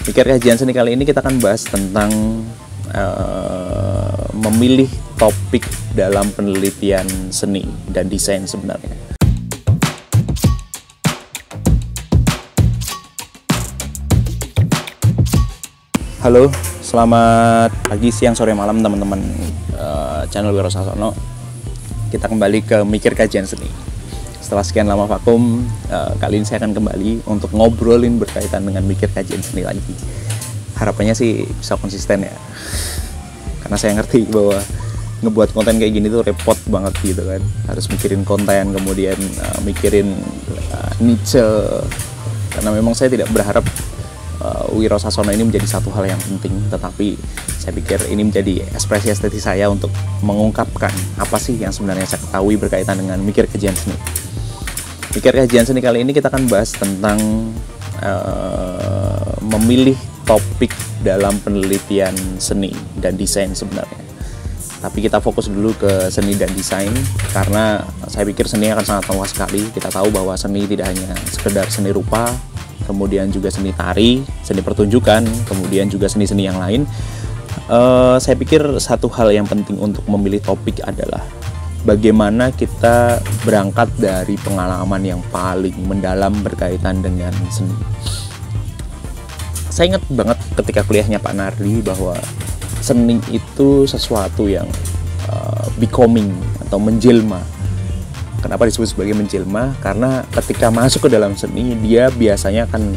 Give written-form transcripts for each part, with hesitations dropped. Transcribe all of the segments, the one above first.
Mikir Kajian Seni kali ini kita akan bahas tentang memilih topik dalam penelitian seni dan desain sebenarnya. Halo, selamat pagi, siang, sore, malam teman-teman channel Wiro Sasono. Kita kembali ke Mikir Kajian Seni. Setelah sekian lama vakum, kali ini saya akan kembali untuk ngobrolin berkaitan dengan mikir kajian seni lagi. Harapannya sih bisa konsisten ya, karena saya ngerti bahwa ngebuat konten kayak gini tuh repot banget gitu kan. Harus mikirin konten, kemudian mikirin niche, karena memang saya tidak berharap Wiro Sasono ini menjadi satu hal yang penting, tetapi saya pikir ini menjadi ekspresi estetis saya untuk mengungkapkan apa sih yang sebenarnya saya ketahui berkaitan dengan mikir kajian seni. Mikir Kajian Seni kali ini kita akan bahas tentang memilih topik dalam penelitian seni dan desain sebenarnya. Tapi kita fokus dulu ke seni dan desain, karena saya pikir seni akan sangat luas sekali. Kita tahu bahwa seni tidak hanya sekedar seni rupa, kemudian juga seni tari, seni pertunjukan, kemudian juga seni-seni yang lain. Saya pikir satu hal yang penting untuk memilih topik adalah bagaimana kita berangkat dari pengalaman yang paling mendalam berkaitan dengan seni. Saya ingat banget ketika kuliahnya Pak Nardi bahwa seni itu sesuatu yang becoming atau menjelma. Kenapa disebut sebagai menjelma? Karena ketika masuk ke dalam seni, dia biasanya akan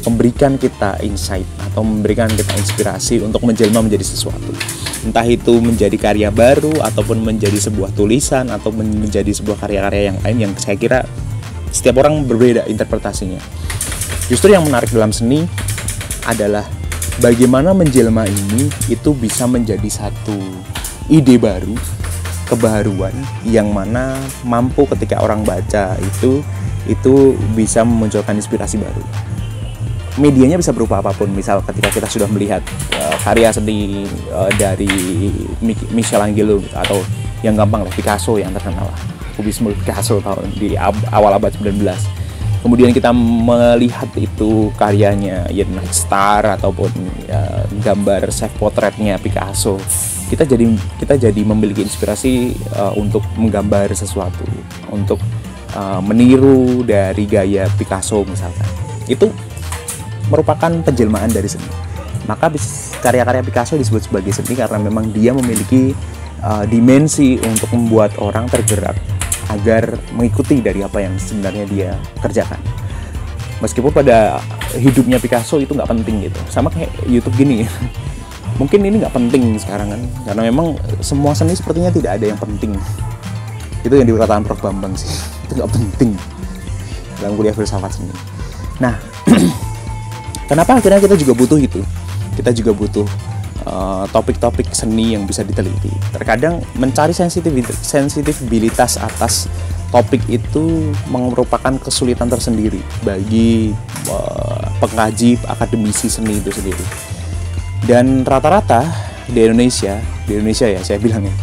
memberikan kita insight atau memberikan kita inspirasi untuk menjelma menjadi sesuatu. Entah itu menjadi karya baru, ataupun menjadi sebuah tulisan, atau menjadi sebuah karya-karya yang lain yang saya kira setiap orang berbeda interpretasinya. Justru yang menarik dalam seni adalah bagaimana menjelma ini itu bisa menjadi satu ide baru, kebaharuan yang mana mampu ketika orang baca itu bisa memunculkan inspirasi baru. Medianya bisa berupa apapun. Misal ketika kita sudah melihat karya seni dari Michelangelo atau yang gampang lah Picasso yang terkenal lah, kubisme Picasso tahun di awal abad 19. Kemudian kita melihat itu karyanya Jan Star ataupun gambar self portraitnya Picasso. Kita jadi memiliki inspirasi untuk menggambar sesuatu, untuk meniru dari gaya Picasso misalkan. Itu merupakan penjelmaan dari seni. Maka karya-karya Picasso disebut sebagai seni karena memang dia memiliki dimensi untuk membuat orang tergerak agar mengikuti dari apa yang sebenarnya dia kerjakan. Meskipun pada hidupnya Picasso itu nggak penting gitu, sama kayak YouTube gini. Mungkin ini nggak penting sekarang kan, karena memang semua seni sepertinya tidak ada yang penting. Itu yang dikatakan Prof. Bambang sih, itu nggak penting dalam kuliah filsafat seni. Nah, kenapa akhirnya kita juga butuh itu? Kita juga butuh topik-topik seni yang bisa diteliti. Terkadang mencari sensitivitas atas topik itu merupakan kesulitan tersendiri bagi pengkaji akademisi seni itu sendiri. Dan rata-rata di Indonesia ya saya bilang ya,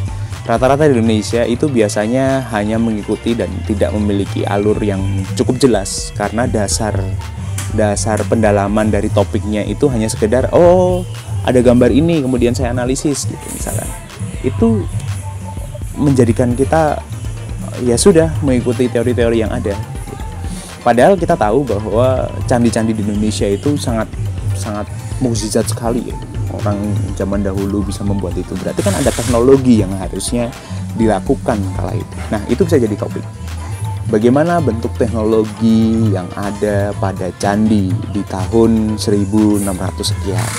rata-rata di Indonesia itu biasanya hanya mengikuti dan tidak memiliki alur yang cukup jelas, karena dasar pendalaman dari topiknya itu hanya sekedar ada gambar ini kemudian saya analisis gitu misalkan. Itu menjadikan kita ya sudah mengikuti teori-teori yang ada. Padahal kita tahu bahwa candi-candi di Indonesia itu sangat mukjizat sekali ya. Orang zaman dahulu bisa membuat itu, berarti kan ada teknologi yang harusnya dilakukan kala itu. Nah, itu bisa jadi topik. Bagaimana bentuk teknologi yang ada pada candi di tahun 1600 sekian?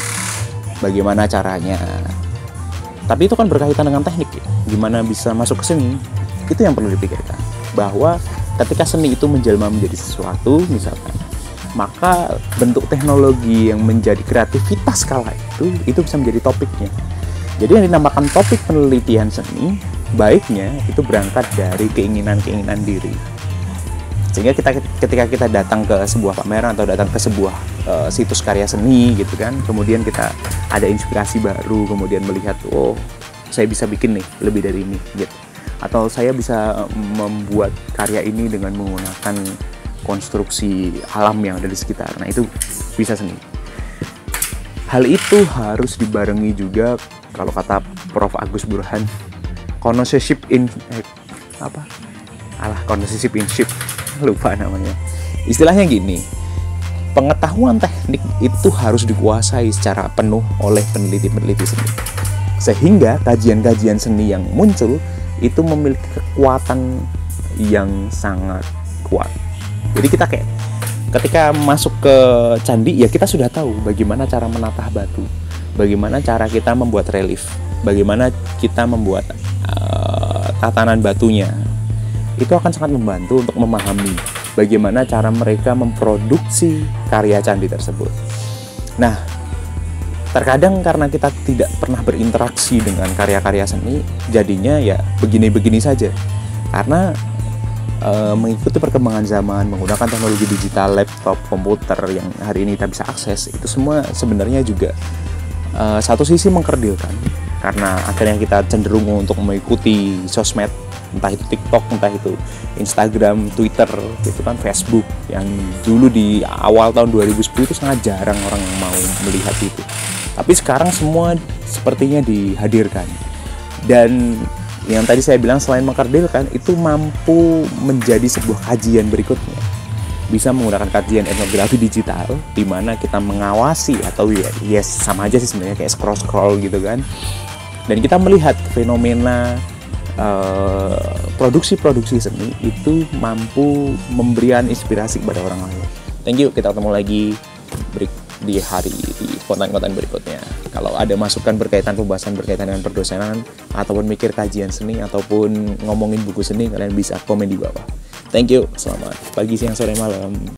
Bagaimana caranya? Tapi itu kan berkaitan dengan teknik ya. Gimana bisa masuk ke seni? Itu yang perlu dipikirkan. Bahwa ketika seni itu menjelma menjadi sesuatu misalkan, maka bentuk teknologi yang menjadi kreativitas kala itu bisa menjadi topiknya. Jadi yang dinamakan topik penelitian seni, baiknya itu berangkat dari keinginan-keinginan diri. Sehingga ketika kita datang ke sebuah pameran atau datang ke sebuah situs karya seni gitu kan, kemudian kita ada inspirasi baru, kemudian melihat saya bisa bikin nih lebih dari ini gitu, atau saya bisa membuat karya ini dengan menggunakan konstruksi alam yang ada di sekitar. Nah, itu bisa seni. Hal itu harus dibarengi juga, kalau kata Prof. Agus Burhan, connoisseurship in connoisseurship in ship, lupa namanya. Istilahnya gini, pengetahuan teknik itu harus dikuasai secara penuh oleh peneliti-peneliti seni, sehingga kajian-kajian seni yang muncul itu memiliki kekuatan yang sangat kuat. Jadi kita kayak ketika masuk ke candi, ya kita sudah tahu bagaimana cara menatah batu, bagaimana cara kita membuat relief, bagaimana kita membuat tatanan batunya. Itu akan sangat membantu untuk memahami bagaimana cara mereka memproduksi karya candi tersebut. Nah, terkadang karena kita tidak pernah berinteraksi dengan karya-karya seni, jadinya ya begini-begini saja. Karena mengikuti perkembangan zaman, menggunakan teknologi digital, laptop, komputer yang hari ini kita bisa akses, itu semua sebenarnya juga satu sisi mengkerdilkan, karena akhirnya kita cenderung untuk mengikuti sosmed, entah itu TikTok, entah itu Instagram, Twitter, gitu kan, Facebook, yang dulu di awal tahun 2010 itu sangat jarang orang mau melihat itu. Tapi sekarang semua sepertinya dihadirkan. Dan yang tadi saya bilang, selain mengkerdilkan, itu mampu menjadi sebuah kajian berikutnya. Bisa menggunakan kajian etnografi digital, di mana kita mengawasi, atau sama aja sih sebenarnya, kayak scroll gitu kan. Dan kita melihat fenomena produksi-produksi seni itu mampu memberikan inspirasi kepada orang lain. Thank you, kita ketemu lagi di konten-konten berikutnya. Kalau ada masukan pembahasan berkaitan dengan perdosenan, ataupun mikir kajian seni, ataupun ngomongin buku seni, kalian bisa komen di bawah. Thank you, selamat pagi, siang, sore, malam.